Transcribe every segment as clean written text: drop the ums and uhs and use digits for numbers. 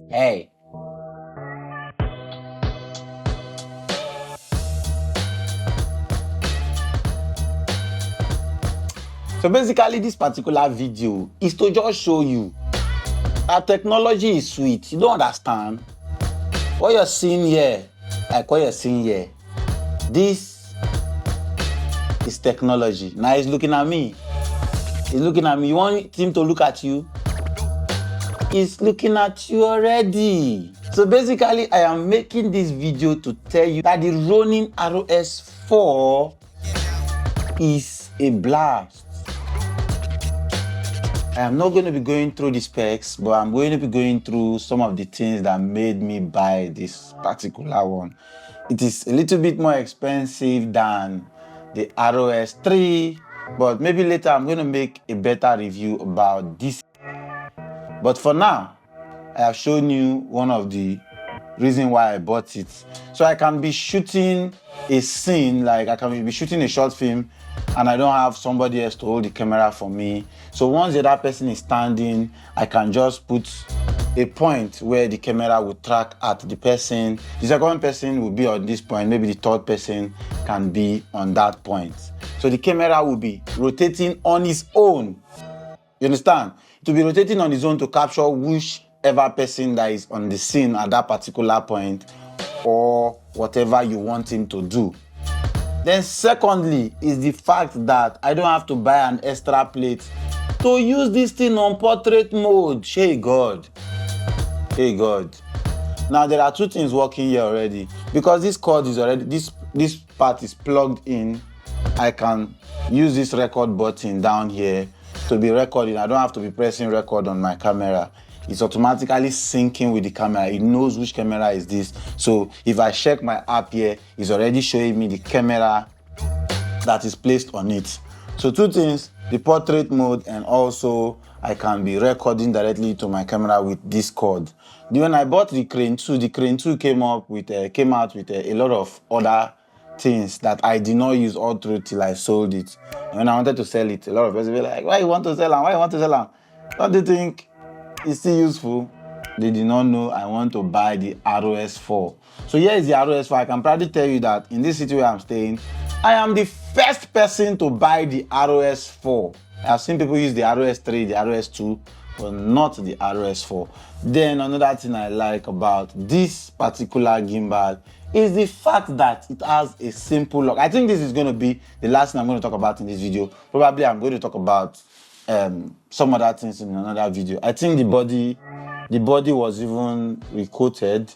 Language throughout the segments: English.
Hey. So basically, this particular video is to just show you that technology is sweet. You don't understand? What you're seeing here, like what you're seeing here, this is technology. Now he's looking at me. He's looking at me. You want him to look at you? He's looking at you already. So basically, I am making this video to tell you that the Ronin Rs4 is a blast. I am not going to be going through the specs, but I'm going to be going through some of the things that made me buy this particular one. It is a little bit more expensive than the Rs3, but maybe later I'm going to make a better review about this. But for now, I have shown you one of the reasons why I bought it. So I can be shooting a scene, like I can be shooting a short film, and I don't have somebody else to hold the camera for me. So once the other person is standing, I can just put a point where the camera will track at the person. The second person will be on this point, maybe the third person can be on that point. So the camera will be rotating on its own. You understand? It will be rotating on its own to capture whichever person that is on the scene at that particular point, or whatever you want him to do. Then secondly is the fact that I don't have to buy an extra plate to use this thing on portrait mode. Hey God. Hey God. Now there are two things working here already. Because this cord is already, this part is plugged in, I can use this record button down here to be recording. I don't have to be pressing record on my camera. It's automatically syncing with the camera. It knows which camera is this. So if I check my app here, it's already showing me the camera that is placed on it. So two things, the portrait mode, and also I can be recording directly to my camera with this cord. When I bought the Crane 2, the Crane 2 came out with a lot of other things that I did not use all through till I sold it. And when I wanted to sell it, a lot of people were like, why you want to sell them? Why you want to sell them? Don't you think it's still useful? They did not know I want to buy the Rs4. So here is the Rs4. I can proudly tell you that in this city where I'm staying, I am the first person to buy the Rs4. I've seen people use the Rs3, the Rs2, but not the Rs4. Then another thing I like about this particular gimbal is the fact that it has a simple lock. I think this is going to be the last thing I'm going to talk about in this video. Probably I'm going to talk about some other things in another video. I think the body was even recoated.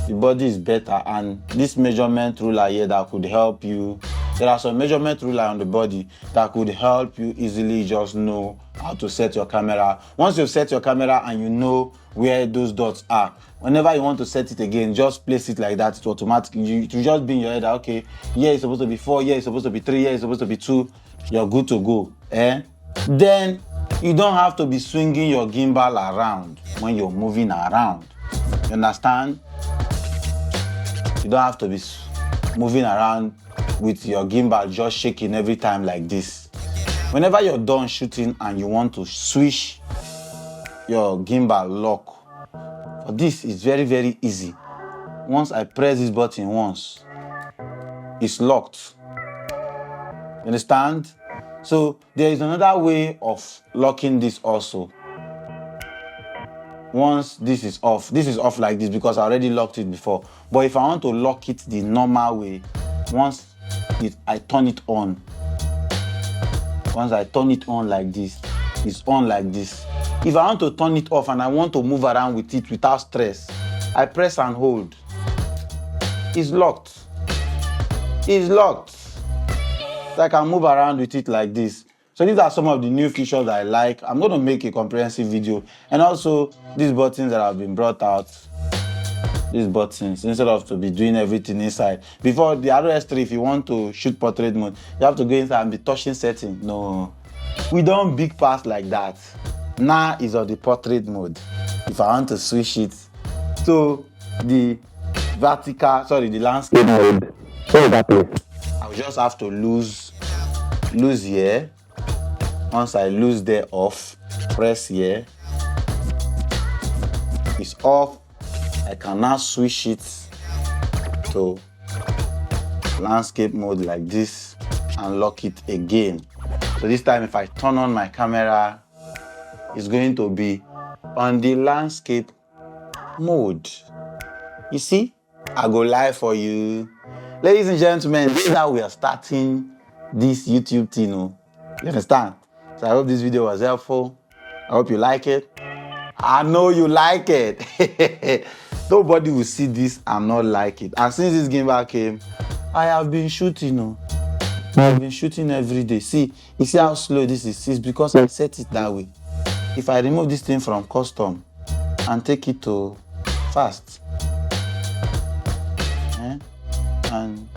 The body is better, and this measurement ruler here that could help you. There are some measurement ruler on the body that could help you easily just know how to set your camera. Once you've set your camera and you know where those dots are, whenever you want to set it again, just place it like that. It automatically, it will just be in your head that, okay, here it's supposed to be 4, here it's supposed to be 3, here it's supposed to be 2. You're good to go. Then you don't have to be swinging your gimbal around when you're moving around. You understand? You don't have to be moving around with your gimbal just shaking every time like this. Whenever you're done shooting and you want to switch your gimbal lock, this is very, very easy. Once I press this button once, it's locked. You understand? So there is another way of locking this also. Once this is off like this because I already locked it before. But if I want to lock it the normal way, once I turn it on. Once I turn it on like this, it's on like this. If I want to turn it off and I want to move around with it without stress, I press and hold. It's locked. It's locked. So I can move around with it like this. So these are some of the new features that I like. I'm going to make a comprehensive video. And also these buttons that have been brought out. These buttons, instead of to be doing everything inside. Before the Rs3, if you want to shoot portrait mode, you have to go inside and be touching setting. No, we don't big pass like that. Now is on the portrait mode. If I want to switch it to the the landscape mode, I will just have to lose here. Once I lose there off, press here. is off. I can now switch it to landscape mode like this and lock it again. So this time if I turn on my camera, it's going to be on the landscape mode. You see, I go live for you. Ladies and gentlemen, this is how we are starting this YouTube thing. You understand? So I hope this video was helpful. I hope you like it. I know you like it. Nobody will see this and not like it. And since this gimbal came, I have been shooting. I've been shooting every day. See, you see how slow this is? It's because I set it that way. If I remove this thing from custom and take it to fast, and